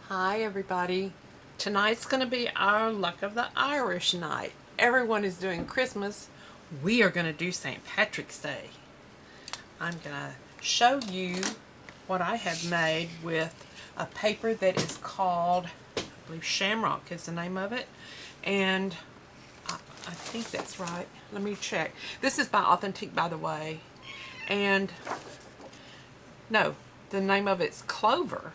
Hi everybody. Tonight's going to be our Luck of the Irish night. Everyone is doing Christmas. We are going to do St. Patrick's Day. I'm going to show you what I have made with a paper that is called, I believe Shamrock is the name of it. And I think that's right. Let me check. This is by Authentic, by the way. And no, the name of it's Clover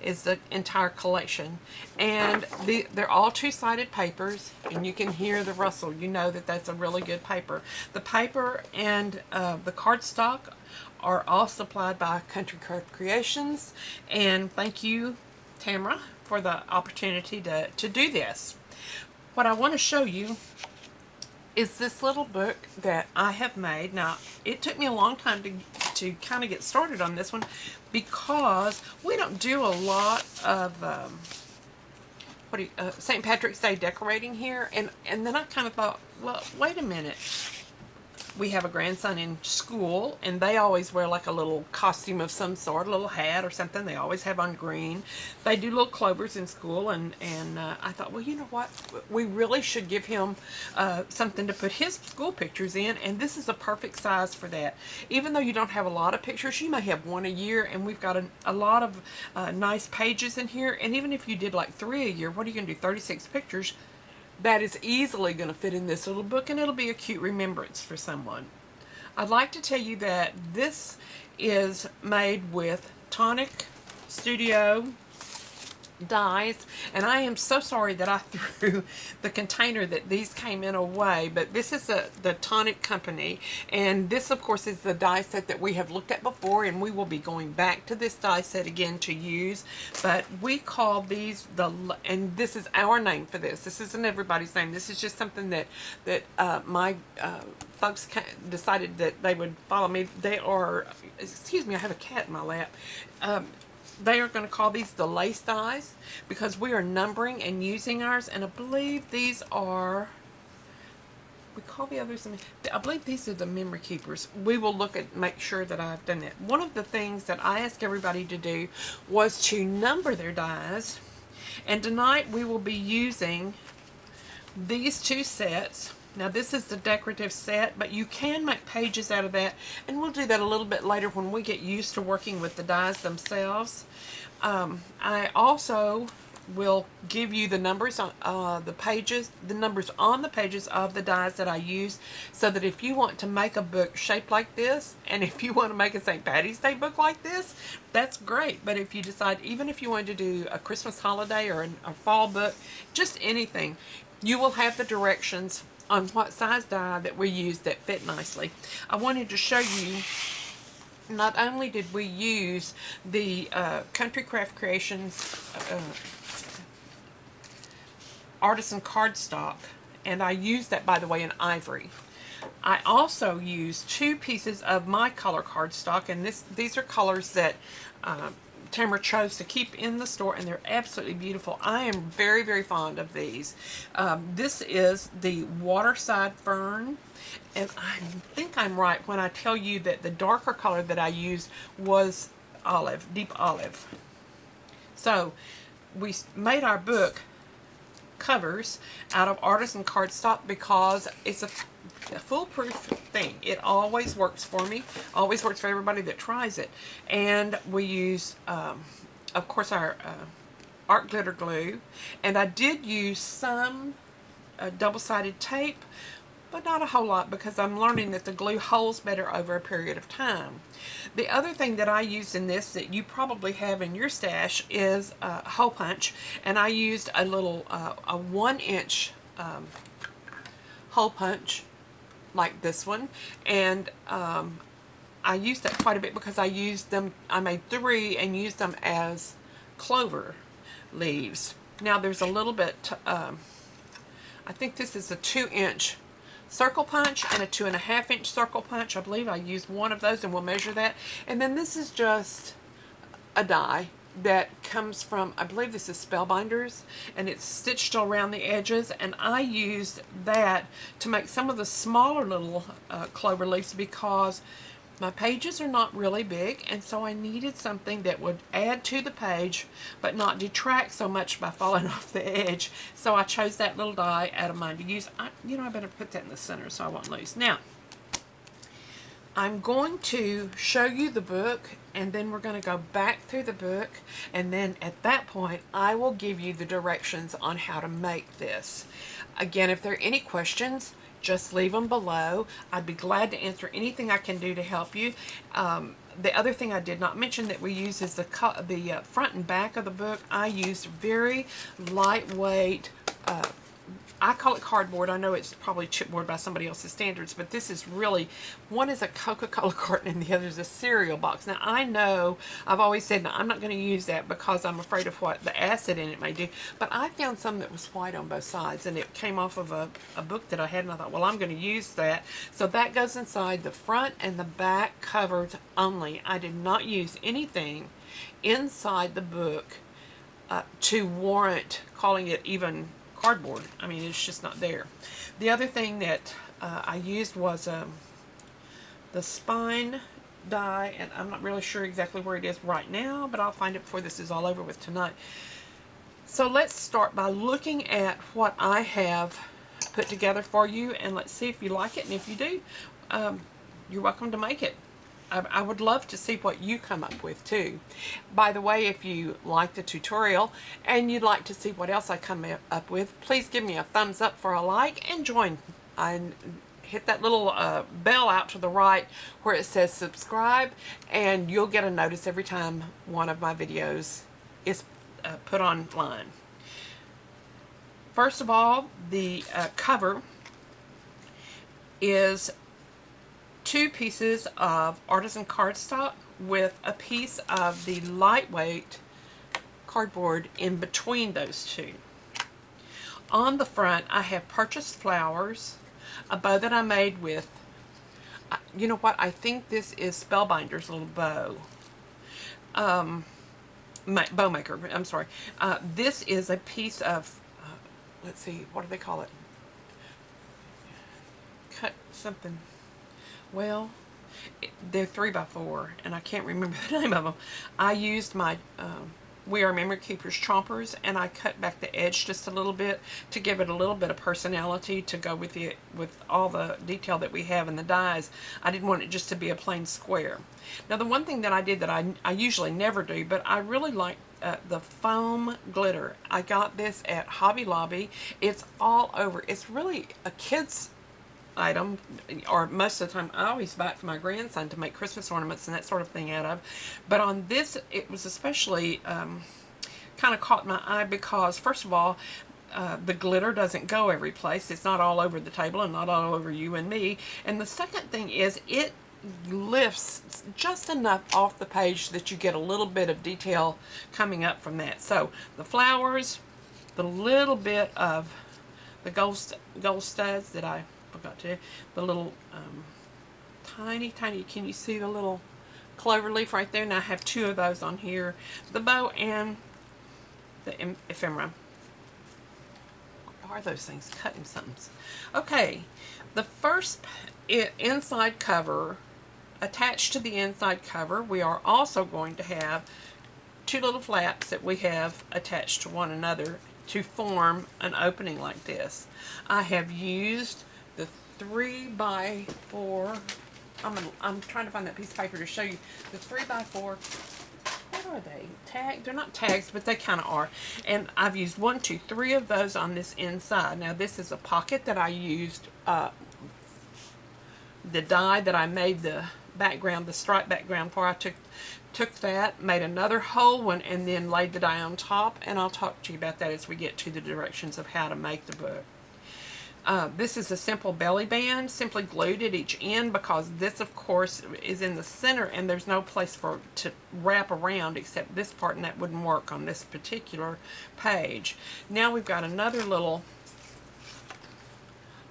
is the entire collection, and they're all two-sided papers, and you can hear the rustle. You know that that's a really good paper. The paper and the cardstock are all supplied by Country Craft Creations, and thank you, Tamara, for the opportunity to do this. What I want to show you is this little book that I have made. Now, it took me a long time to kind of get started on this one because we don't do a lot of St. Patrick's Day decorating here, and then I kind of thought, well, wait a minute. We have a grandson in school, and they always wear like a little costume of some sort, a little hat or something. They always have on green. They do little clovers in school, and I thought, well, you know what? We really should give him something to put his school pictures in, and this is a perfect size for that. Even though you don't have a lot of pictures, you may have one a year, and we've got a lot of nice pages in here, and even if you did like 3 a year, what are you going to do, 36 pictures? That is easily going to fit in this little book, and it'll be a cute remembrance for someone. I'd like to tell you that this is made with Tonic Dies, and I am so sorry that I threw the container that these came in away, but this is the Tonic company, and this of course is the die set that we have looked at before, and we will be going back to this die set again to use, but we call these and this is our name for this. This isn't everybody's name. This is just something that my folks decided that they would follow me. They are, excuse me, I have a cat in my lap. They are going to call these the lace dies because we are numbering and using ours, and I believe these are, we call the others, I believe these are the memory keepers. We will look at, make sure that I've done that. One of the things that I asked everybody to do was to number their dies, and tonight we will be using these two sets. Now this is the decorative set, but you can make pages out of that, and we'll do that a little bit later when we get used to working with the dies themselves. I also will give you the numbers on the pages, the numbers on the pages of the dies that I use, so that if you want to make a book shaped like this, and if you want to make a St. Patty's Day book like this, that's great. But if you decide, even if you want to do a Christmas holiday or a fall book, just anything, you will have the directions on what size die that we use that fit nicely. I wanted to show you, not only did we use the Country Craft Creations artisan cardstock, and I used that, by the way, in ivory. I also used 2 pieces of my color cardstock, and these are colors that Tamara chose to keep in the store, and they're absolutely beautiful. I am very, very fond of these. This is the Waterside Fern, and I think I'm right when I tell you that the darker color that I used was olive, deep olive. So we made our book covers out of artisan cardstock because it's a foolproof thing. It always works for me, always works for everybody that tries it. And we use, of course, our art glitter glue, and I did use some double-sided tape, but not a whole lot because I'm learning that the glue holds better over a period of time. The other thing that I used in this that you probably have in your stash is a hole punch, and I used a little a 1-inch hole punch like this one, and I used that quite a bit because I used them, I made 3 and used them as clover leaves. Now there's a little bit, I think this is a 2-inch circle punch and a 2.5-inch circle punch. I believe I used one of those, and we'll measure that. And then this is just a die that comes from, I believe this is Spellbinders, and it's stitched around the edges, and I used that to make some of the smaller little clover leaves because My pages are not really big, and so I needed something that would add to the page but not detract so much by falling off the edge. So I chose that little die out of mine to use. I better put that in the center so I won't lose. Now, I'm going to show you the book, and then we're going to go back through the book, and then at that point I will give you the directions on how to make this. Again, if there are any questions, just leave them below. I'd be glad to answer anything I can do to help you. The other thing I did not mention that we use is the front and back of the book. I used very lightweight, I call it cardboard. I know it's probably chipboard by somebody else's standards, but this is really, one is a Coca-Cola carton and the other is a cereal box. Now, I know I've always said, no, I'm not going to use that because I'm afraid of what the acid in it may do, but I found some that was white on both sides, and it came off of a book that I had, and I thought, well, I'm going to use that. So that goes inside the front and the back covers only. I did not use anything inside the book to warrant calling it even cardboard. I mean, it's just not there. The other thing that I used was the spine die, and I'm not really sure exactly where it is right now, but I'll find it before this is all over with tonight. So let's start by looking at what I have put together for you, and let's see if you like it, and if you do, you're welcome to make it. I would love to see what you come up with too. By the way, if you like the tutorial and you'd like to see what else I come up with, please give me a thumbs up for a like and join. Hit that little bell out to the right where it says subscribe, and you'll get a notice every time one of my videos is put online. First of all, the cover is 2 pieces of artisan cardstock with a piece of the lightweight cardboard in between those two. On the front, I have purchased flowers, a bow that I made with, you know what, I think this is Spellbinder's little bow. Bow maker, I'm sorry. This is a piece of, let's see, what do they call it? Cut something. Well, they're 3x4, and I can't remember the name of them. I used my We Are Memory Keepers chompers, and I cut back the edge just a little bit to give it a little bit of personality to go with all the detail that we have in the dies. I didn't want it just to be a plain square. Now, the one thing that I did that I usually never do, but I really like the foam glitter. I got this at Hobby Lobby. It's all over. It's really a kid's item, or most of the time I always buy it for my grandson to make Christmas ornaments and that sort of thing out of. But on this, it was especially kind of caught my eye because, first of all, the glitter doesn't go every place. It's not all over the table and not all over you and me. And the second thing is it lifts just enough off the page that you get a little bit of detail coming up from that. So the flowers, the little bit of the gold studs that I forgot to, the little tiny, can you see the little clover leaf right there? Now I have 2 of those on here, the bow and the ephemera. What are those things? Cutting something. Okay, the first inside cover, attached to the inside cover, we are also going to have 2 little flaps that we have attached to one another to form an opening like this. I have used the 3x4. I'm trying to find that piece of paper to show you. The 3x4. What are they? Tagged? They're not tags, but they kind of are. And I've used 1, 2, 3 of those on this inside. Now this is a pocket that I used. The die that I made the background, the stripe background for, I took that, made another whole one, and then laid the die on top. And I'll talk to you about that as we get to the directions of how to make the book. This is a simple belly band, simply glued at each end, because this, of course, is in the center and there's no place to wrap around except this part, and that wouldn't work on this particular page. Now we've got another little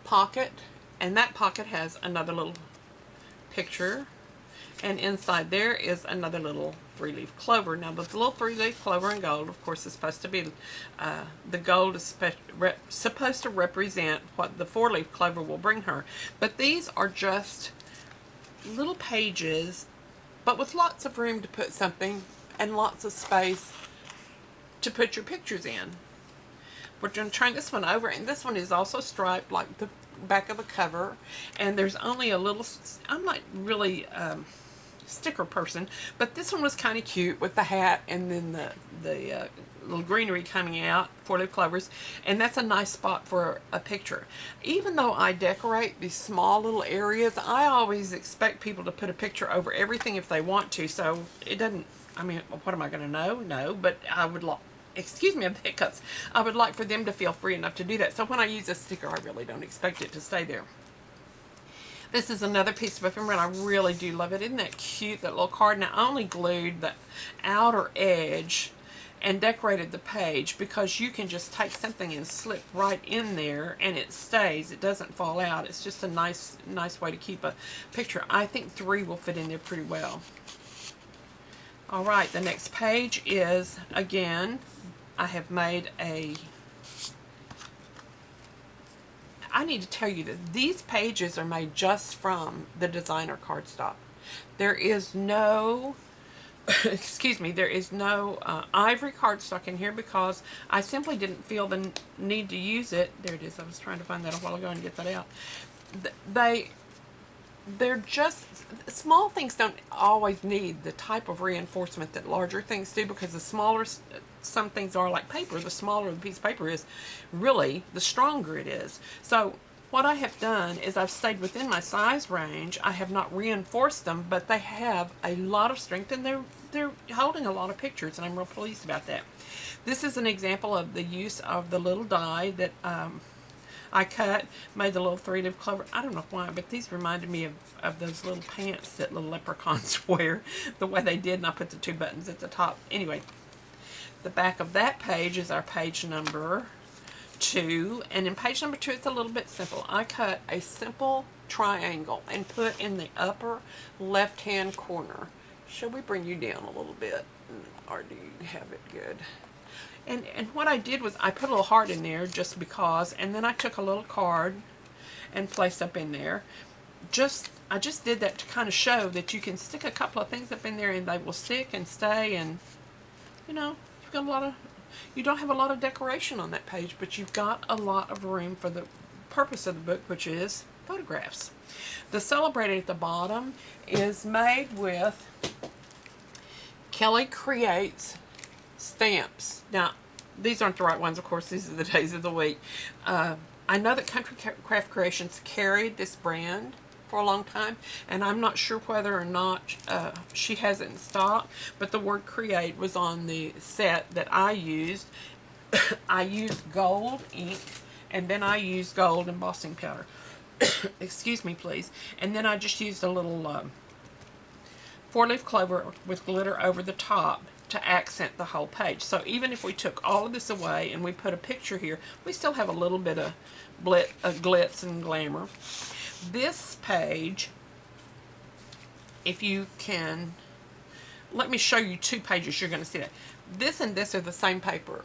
pocket, and that pocket has another little picture, and inside there is another little 3-leaf clover. Now the little 3-leaf clover in gold, of course, is supposed to be, the gold is supposed to represent what the 4-leaf clover will bring her. But these are just little pages, but with lots of room to put something and lots of space to put your pictures in. We're going to turn this one over, and this one is also striped like the back of the cover, and there's only a little, I'm not really sticker person, but this one was kind of cute with the hat and then the little greenery coming out, 4-leaf clovers, and that's a nice spot for a picture. Even though I decorate these small little areas, I always expect people to put a picture over everything if they want to, so it doesn't, I mean, what am I going to know? No, but I would like, excuse me, of the hiccups, I would like for them to feel free enough to do that. So when I use a sticker, I really don't expect it to stay there. This is another piece of ephemera, and I really do love it. Isn't that cute, that little card? Now, I only glued the outer edge and decorated the page because you can just take something and slip right in there and it stays. It doesn't fall out. It's just a nice way to keep a picture. I think 3 will fit in there pretty well. All right, the next page is, again, I have made a, I need to tell you that these pages are made just from the designer cardstock. There is no, excuse me, there is no ivory cardstock in here because I simply didn't feel the need to use it. There it is. I was trying to find that a while ago and get that out. They're just, small things don't always need the type of reinforcement that larger things do, because the smaller some things are, like paper, the smaller the piece of paper is, really, the stronger it is. So what I have done is I've stayed within my size range. I have not reinforced them, but they have a lot of strength, and they're holding a lot of pictures, and I'm real pleased about that. This is an example of the use of the little die that I cut, made the little 3-leaf clover. I don't know why, but these reminded me of those little pants that little leprechauns wear, the way they did, and I put the 2 buttons at the top. Anyway, the back of that page is our page number 2, and in page number 2 it's a little bit simple. I cut a simple triangle and put in the upper left-hand corner. Shall we bring you down a little bit, or do you have it good? And what I did was I put a little heart in there just because, and then I took a little card and placed up in there. I just did that to kind of show that you can stick a couple of things up in there and they will stick and stay, and you know, you've got a lot of, you don't have a lot of decoration on that page, but you've got a lot of room for the purpose of the book, which is photographs. The Celebrated at the bottom is made with Kelly Creates stamps. Now, these aren't the right ones, of course. These are the days of the week. I know that Country Craft Creations carried this brand for a long time, and I'm not sure whether or not she has it in stock, but the word create was on the set that I used. I used gold ink, and then I used gold embossing powder. Excuse me, please. And then I just used a little 4-leaf clover with glitter over the top to accent the whole page. So even if we took all of this away and we put a picture here, we still have a little bit of glitz and glamour. This page, if you can, let me show you 2 pages, you're going to see that. This and this are the same paper,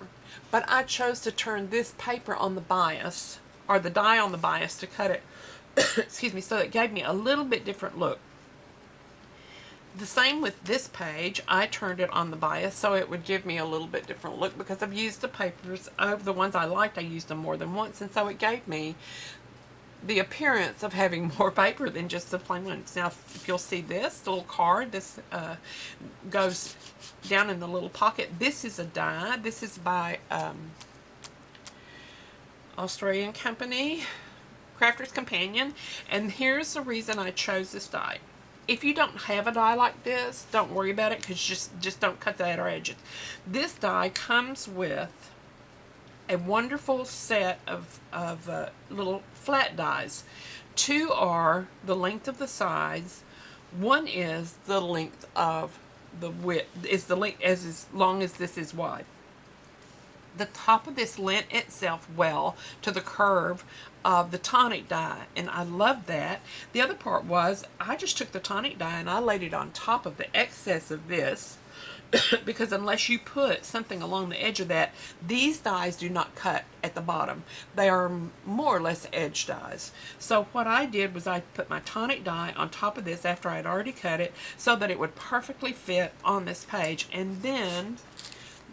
but I chose to turn this paper on the bias, or the die on the bias, to cut it, excuse me, so it gave me a little bit different look. The same with this page. I turned it on the bias so it would give me a little bit different look, because I've used the papers of the ones I liked. I used them more than once, and so it gave me the appearance of having more paper than just the plain ones. Now, if you'll see this little card, this goes down in the little pocket. This is a die. This is by Australian company, Crafter's Companion, and here's the reason I chose this die. If you don't have a die like this, don't worry about it, because just don't cut the outer edges. This die comes with a wonderful set of little flat dies. 2 are the length of the sides. 1 is the length of the width, is the length as long as this is wide. The top of this lent itself well to the curve of the Tonic die, and I love that. The other part was I just took the Tonic die and I laid it on top of the excess of this because unless you put something along the edge of that, these dies do not cut at the bottom. They are more or less edge dies. So what I did was I put my tonic die on top of this after I had already cut it so that it would perfectly fit on this page. And then,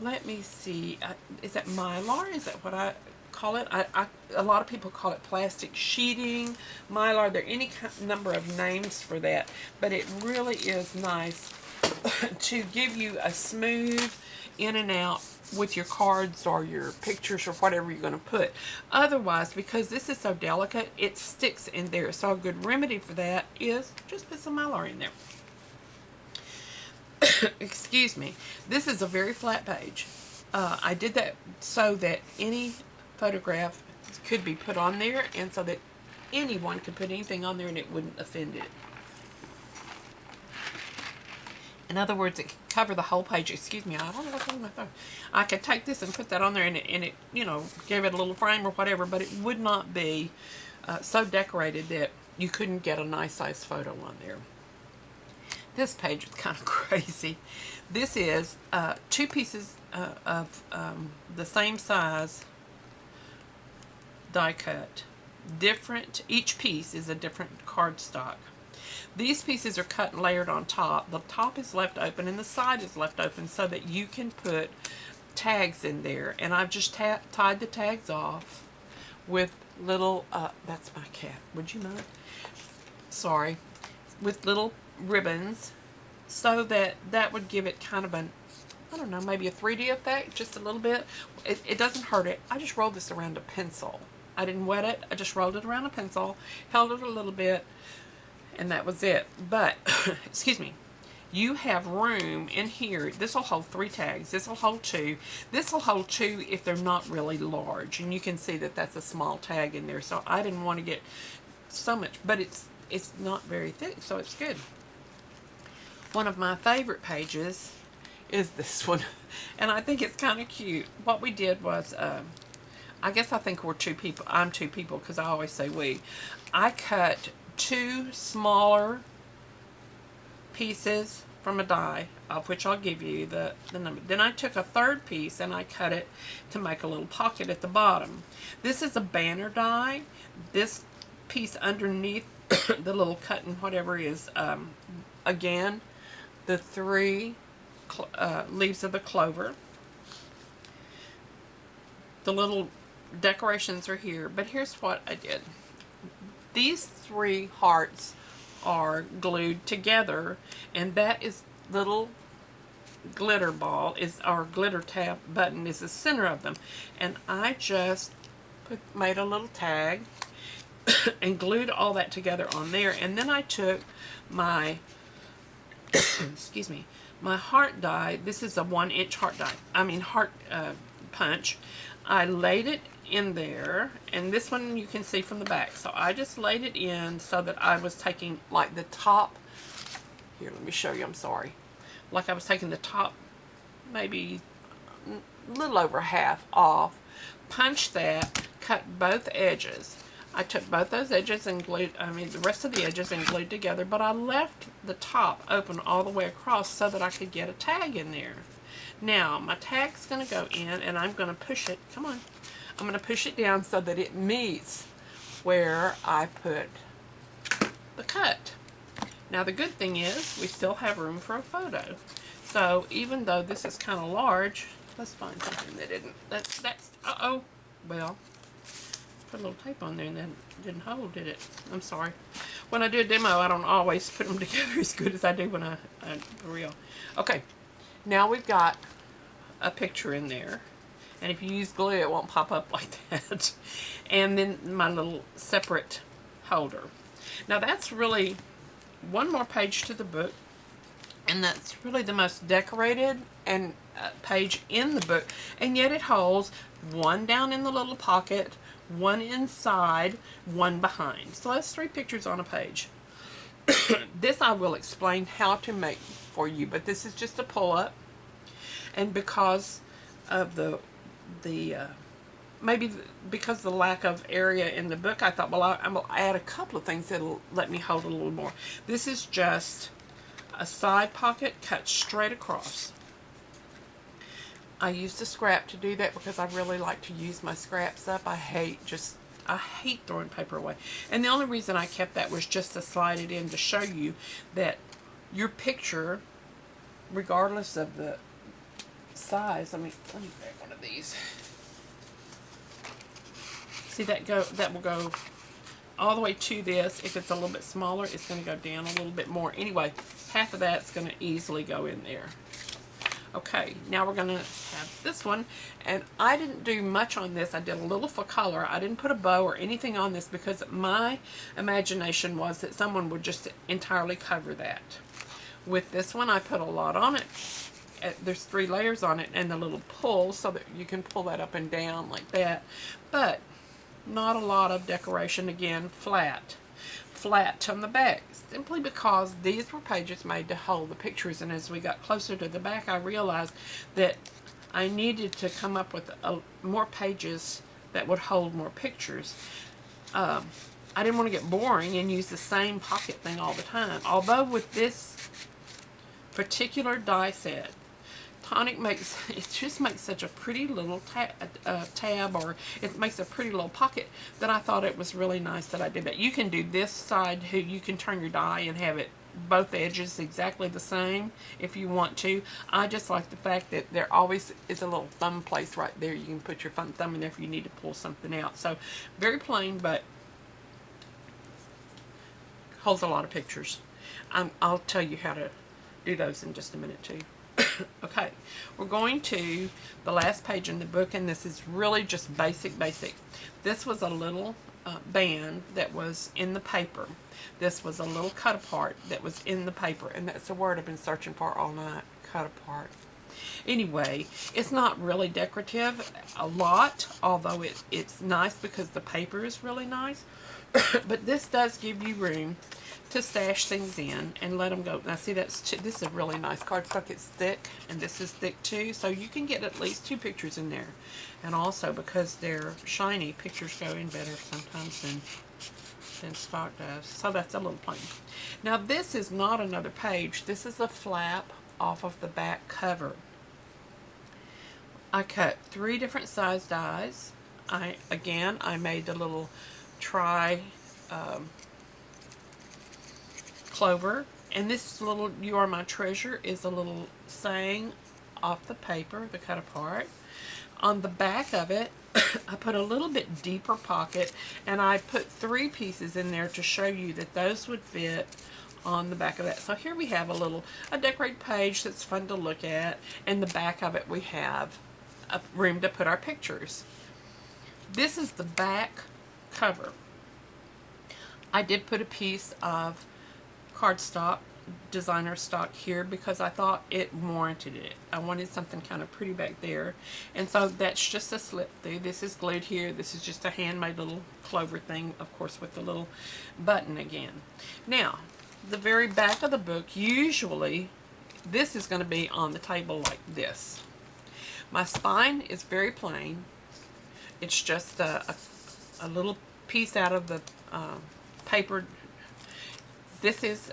let me see, is that Mylar? Is that what I call it? A lot of people call it plastic sheeting, Mylar. There are any number of names for that, but it really is nice to give you a smooth in and out with your cards or your pictures or whatever you're going to put. Otherwise, because this is so delicate, it sticks in there. So a good remedy for that is just put some Mylar in there. Excuse me. This is a very flat page. I did that so that any photograph could be put on there, and so that anyone could put anything on there and it wouldn't offend it. In other words, it could cover the whole page. Excuse me, I don't know what's on my phone. I could take this and put that on there, and it you know, give it a little frame or whatever, but it would not be so decorated that you couldn't get a nice size photo on there. This page is kind of crazy. This is 2 pieces of the same size die cut. Different, each piece is a different cardstock. These pieces are cut and layered on top. The top is left open and the side is left open so that you can put tags in there. And I've just tied the tags off with little, that's my cat, would you mind? Sorry. With little ribbons so that that would give it kind of an, I don't know, maybe a 3D effect, just a little bit. It doesn't hurt it. I just rolled this around a pencil. I didn't wet it. I just rolled it around a pencil, held it a little bit, and that was it. But, excuse me, you have room in here. This will hold 3 tags. This will hold 2. This will hold 2 if they're not really large. And you can see that that's a small tag in there. So I didn't want to get so much, but it's not very thick, so it's good. One of my favorite pages is this one, and I think it's kind of cute. What we did was, I guess I think we're 2 people. I'm 2 people because I always say we. I cut 2 smaller pieces from a die, of which I'll give you the number. Then I took a 3rd piece and I cut it to make a little pocket at the bottom. This is a banner die. This piece underneath the little cut and whatever is, again, the 3 leaves of the clover. The little decorations are here, but here's what I did. These 3 hearts are glued together, and that is little glitter ball, is our glitter tab button is the center of them. And I just made a little tag and glued all that together on there. And then I took my excuse me, my heart die. This is a 1-inch heart die. I mean heart punch. I laid it in there, and this one you can see from the back. So I just laid it in so that I was taking like the top. Here, let me show you. I'm sorry. Like I was taking the top, maybe a little over half off. Punch that. Cut both edges. I took both those edges and glued, the rest of the edges and glued together, but I left the top open all the way across so that I could get a tag in there. Now, my tag's going to go in, and I'm going to push it, come on, I'm going to push it down so that it meets where I put the cut. Now, the good thing is we still have room for a photo. So, even though this is kind of large, let's find something that isn't, that's, uh-oh, well, put a little tape on there and then didn't hold, did it? I'm sorry. When I do a demo, I don't always put them together as good as I do when I for real. Okay, now we've got a picture in there, and if you use glue, it won't pop up like that. And then my little separate holder. Now that's really one more page to the book, and that's really the most decorated and page in the book, and yet it holds one down in the little pocket, one inside, one behind. So that's 3 pictures on a page. This I will explain how to make for you, but this is just a pull-up. And because of maybe because of the lack of area in the book, I thought, well, I'm going to add a couple of things that'll let me hold a little more. This is just a side pocket cut straight across. I used a scrap to do that because I really like to use my scraps up. I hate throwing paper away. And the only reason I kept that was just to slide it in to show you that your picture, regardless of the size, let me grab one of these. See that will go all the way to this. If it's a little bit smaller, it's going to go down a little bit more. Anyway, half of that's going to easily go in there. Okay, now we're going to have this one, and I didn't do much on this. I did a little for color. I didn't put a bow or anything on this because my imagination was that someone would just entirely cover that. With this one, I put a lot on it. There's 3 layers on it, and the little pull so that you can pull that up and down like that, but not a lot of decoration. Again, flat on the back, simply because these were pages made to hold the pictures, and as we got closer to the back I realized that I needed to come up with more pages that would hold more pictures. I didn't want to get boring and use the same pocket thing all the time, although with this particular die set, Tonic just makes such a pretty little tab, or it makes a pretty little pocket, that I thought it was really nice that I did that. You can do this side, you can turn your die and have it both edges exactly the same if you want to. I just like the fact that there always is a little thumb place right there. You can put your thumb in there if you need to pull something out. So very plain, but holds a lot of pictures. I'll tell you how to do those in just a minute too. Okay, we're going to the last page in the book, and this is really just basic. This was a little band that was in the paper. This was a little cut apart that was in the paper, and that's the word I've been searching for all night, cut apart. Anyway, it's not really decorative a lot, although it's nice because the paper is really nice. But this does give you room to stash things in and let them go. Now see, this is a really nice cardstock. It's thick, and this is thick too, so you can get at least 2 pictures in there. And also, because they're shiny, pictures go in better sometimes than stock does. So that's a little plain. Now this is not another page. This is a flap off of the back cover. I cut 3 different size dies. I made the little clover, and this little "You Are My Treasure" is a little saying off the paper, the cut apart. On the back of it, I put a little bit deeper pocket, and I put 3 pieces in there to show you that those would fit on the back of that. So here we have a decorated page that's fun to look at, and the back of it we have a room to put our pictures. This is the back cover. I did put a piece of cardstock, designer stock here, because I thought it warranted it. I wanted something kind of pretty back there, and so that's just a slip through. This is glued here. This is just a handmade little clover thing, of course, with the little button again. Now, the very back of the book, usually this is going to be on the table like this. My spine is very plain. It's just a little piece out of the paper. This is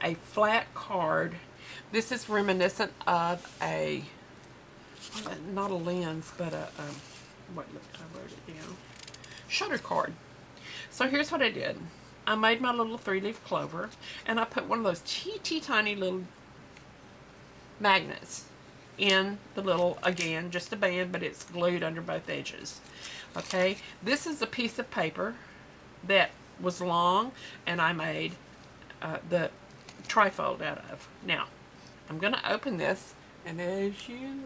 a flat card. This is reminiscent of not a lens, but I wrote it down, shutter card. So here's what I did. I made my little 3-leaf clover, and I put one of those teeny tiny little magnets in the little, again, just a band, but it's glued under both edges. Okay, this is a piece of paper that was long, and I made the trifold out of. Now, I'm going to open this, and as you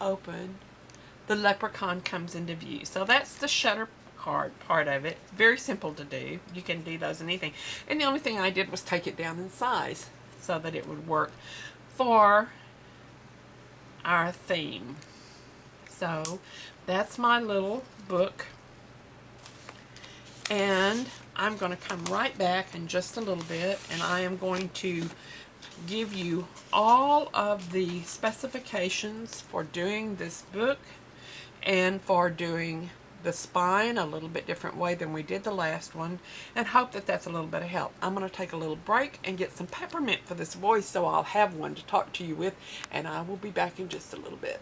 open, the leprechaun comes into view. So that's the shutter card part of it. Very simple to do. You can do those in anything. And the only thing I did was take it down in size so that it would work for our theme. So that's my little book, and I'm going to come right back in just a little bit, and I am going to give you all of the specifications for doing this book and for doing the spine a little bit different way than we did the last one, and hope that that's a little bit of help. I'm going to take a little break and get some peppermint for this voice so I'll have one to talk to you with, and I will be back in just a little bit.